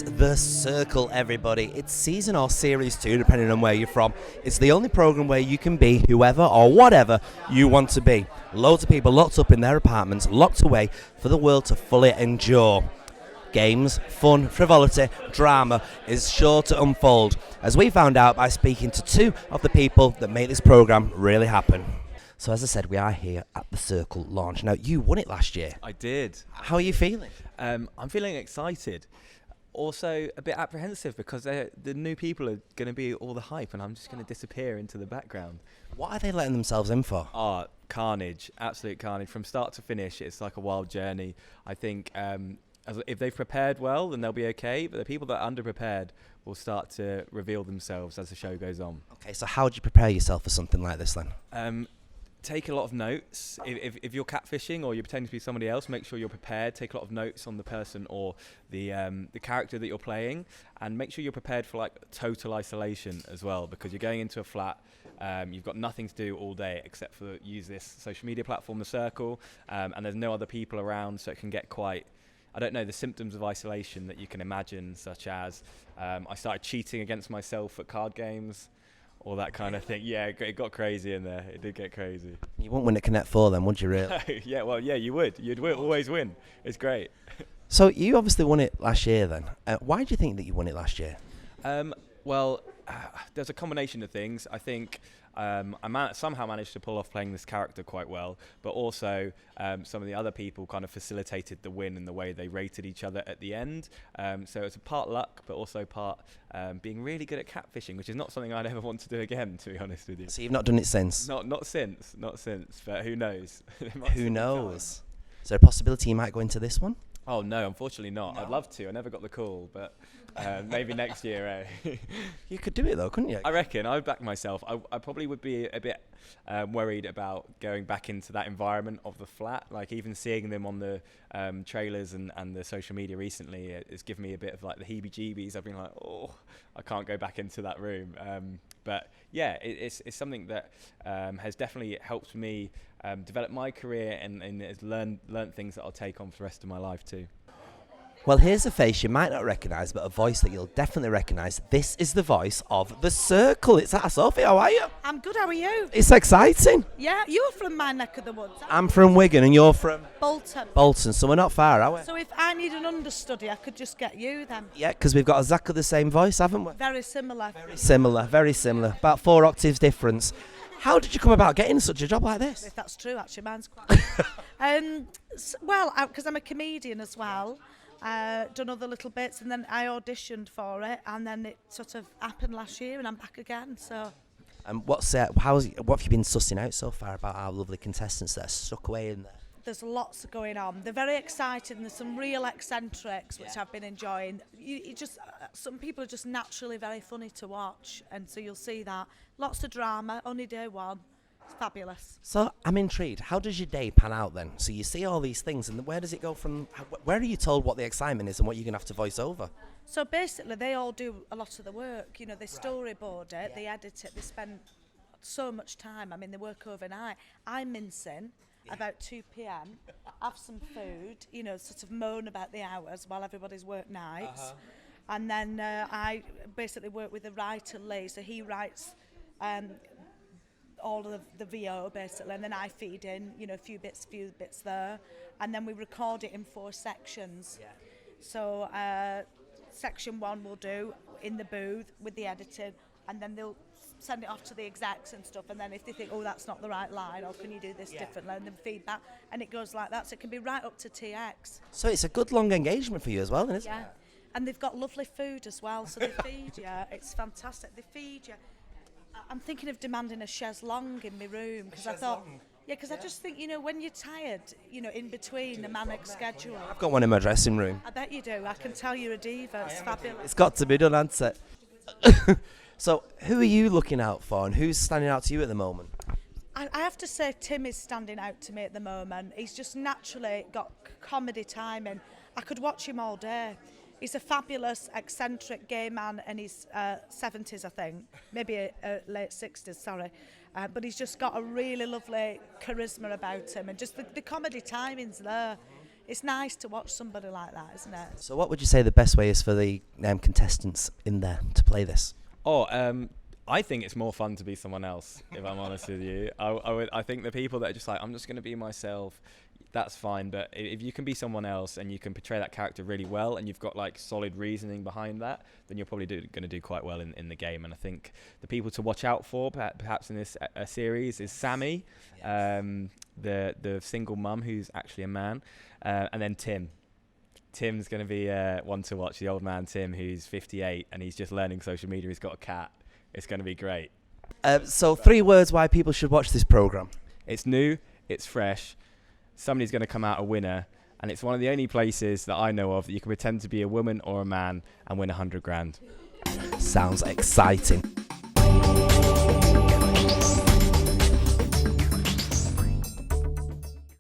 It's The Circle, everybody. It's season or series 2, depending on where you're from. It's the only program where you can be whoever or whatever you want to be. Loads of people locked up in their apartments, locked away for the world to fully endure. Games, fun, frivolity, drama is sure to unfold, as we found out by speaking to two of the people that make this program really happen. So as I said, we are here at The Circle launch. Now, you won it last year. I did. How are you feeling? I'm feeling excited. Also a bit apprehensive because the new people are going to be all the hype and I'm just going to disappear into the background. What are they letting themselves in for? Oh, carnage. Absolute carnage. From start to finish, it's like a wild journey. I think if they've prepared well, then they'll be okay. But the people that are underprepared will start to reveal themselves as the show goes on. Okay, so how do you prepare yourself for something like this then? Take a lot of notes. If you're catfishing or you're pretending to be somebody else, make sure you're prepared. Take a lot of notes on the person or the character that you're playing, and make sure you're prepared for like total isolation as well, because you're going into a flat. You've got nothing to do all day except for use this social media platform, The Circle, and there's no other people around, so it can get quite, I don't know, the symptoms of isolation that you can imagine, such as I started cheating against myself at card games. All that kind of thing. Yeah, it got crazy in there. It did get crazy. You wouldn't win at Connect 4 then, would you really? Yeah, well, yeah, you would. You'd always win. It's great. So you obviously won it last year then. Why do you think that you won it last year? Well, there's a combination of things. I think I somehow managed to pull off playing this character quite well, but also some of the other people kind of facilitated the win in the way they rated each other at the end. So it's a part luck, but also part being really good at catfishing, which is not something I'd ever want to do again, to be honest with you. So you've not done it since? Not since, but who knows? Who knows? Is there a possibility you might go into this one? Oh no, unfortunately not. No. I'd love to. I never got the call, but maybe next year, eh? You could do it though, couldn't you? I reckon. I would back myself. I probably would be a bit worried about going back into that environment of the flat. Like even seeing them on the trailers and the social media recently, it's given me a bit of like the heebie-jeebies. I've been like, oh, I can't go back into that room. But yeah, it's something that has definitely helped me develop my career and has learned things that I'll take on for the rest of my life too. Well, here's a face you might not recognise, but a voice that you'll definitely recognise. This is the voice of The Circle. It's Sophie. How are you? I'm good, how are you? It's exciting. Yeah, you're from my neck of the woods. I'm from Wigan and you're from? Bolton, so we're not far, are we? So if I need an understudy, I could just get you then. Yeah, because we've got exactly the same voice, haven't we? Very similar. Very similar. About 4 octaves difference. How did you come about getting such a job like this? If that's true, actually, mine's quite well, because I'm a comedian as well. Done other little bits, and then I auditioned for it, and then it sort of happened last year, and I'm back again. So, what have you been sussing out so far about our lovely contestants that are stuck away in there? There's lots going on. They're very excited, and there's some real eccentrics which I've been enjoying. Some people are just naturally very funny to watch, and so you'll see that. Lots of drama. Only day one. It's fabulous. So I'm intrigued. How does your day pan out then? So you see all these things, and where does it go from? Where are you told what the excitement is and what you're going to have to voice over? So basically, they all do a lot of the work. You know, they storyboard it, they edit it, they spend so much time. I mean, they work overnight. I mince in about 2 p.m, have some food, you know, sort of moan about the hours while everybody's worked nights. And then I basically work with the writer, Lee, so he writes all of the VO basically, and then I feed in, you know, a few bits there, and then we record it in 4 sections. So section 1 we'll do in the booth with the editing, and then they'll send it off to the execs and stuff, and then if they think, oh, that's not the right line, or can you do this differently, and then feedback, and it goes like that, so it can be right up to TX. So it's a good long engagement for you as well, isn't it? And they've got lovely food as well, so they feed you. It's fantastic. They feed you. I'm thinking of demanding a chaise longue in my room, because I thought, because I just think, you know, when you're tired, you know, in between a manic schedule. I've got one in my dressing room. I bet you do. I can tell you're a diva. It's fabulous. It's got to be done, hasn't it? So who are you looking out for, and who's standing out to you at the moment? I have to say Tim is standing out to me at the moment. He's just naturally got comedy timing. I could watch him all day. He's a fabulous, eccentric gay man in his 70s, I think. Maybe late 60s, sorry. But he's just got a really lovely charisma about him. And just the comedy timing's there. it's nice to watch somebody like that, isn't it? So what would you say the best way is for the contestants in there to play this? I think it's more fun to be someone else, if I'm honest with you. I think the people that are just like, I'm just going to be myself, that's fine. But if you can be someone else and you can portray that character really well and you've got like solid reasoning behind that, then you're probably going to do quite well in the game. And I think the people to watch out for, perhaps in this series, is Sammy, the single mum who's actually a man, and then Tim. Tim's going to be one to watch, the old man Tim, who's 58 and he's just learning social media. He's got a cat. It's going to be great. So 3 words why people should watch this programme. It's new, it's fresh, somebody's going to come out a winner, and it's one of the only places that I know of that you can pretend to be a woman or a man and win 100 grand. Sounds exciting.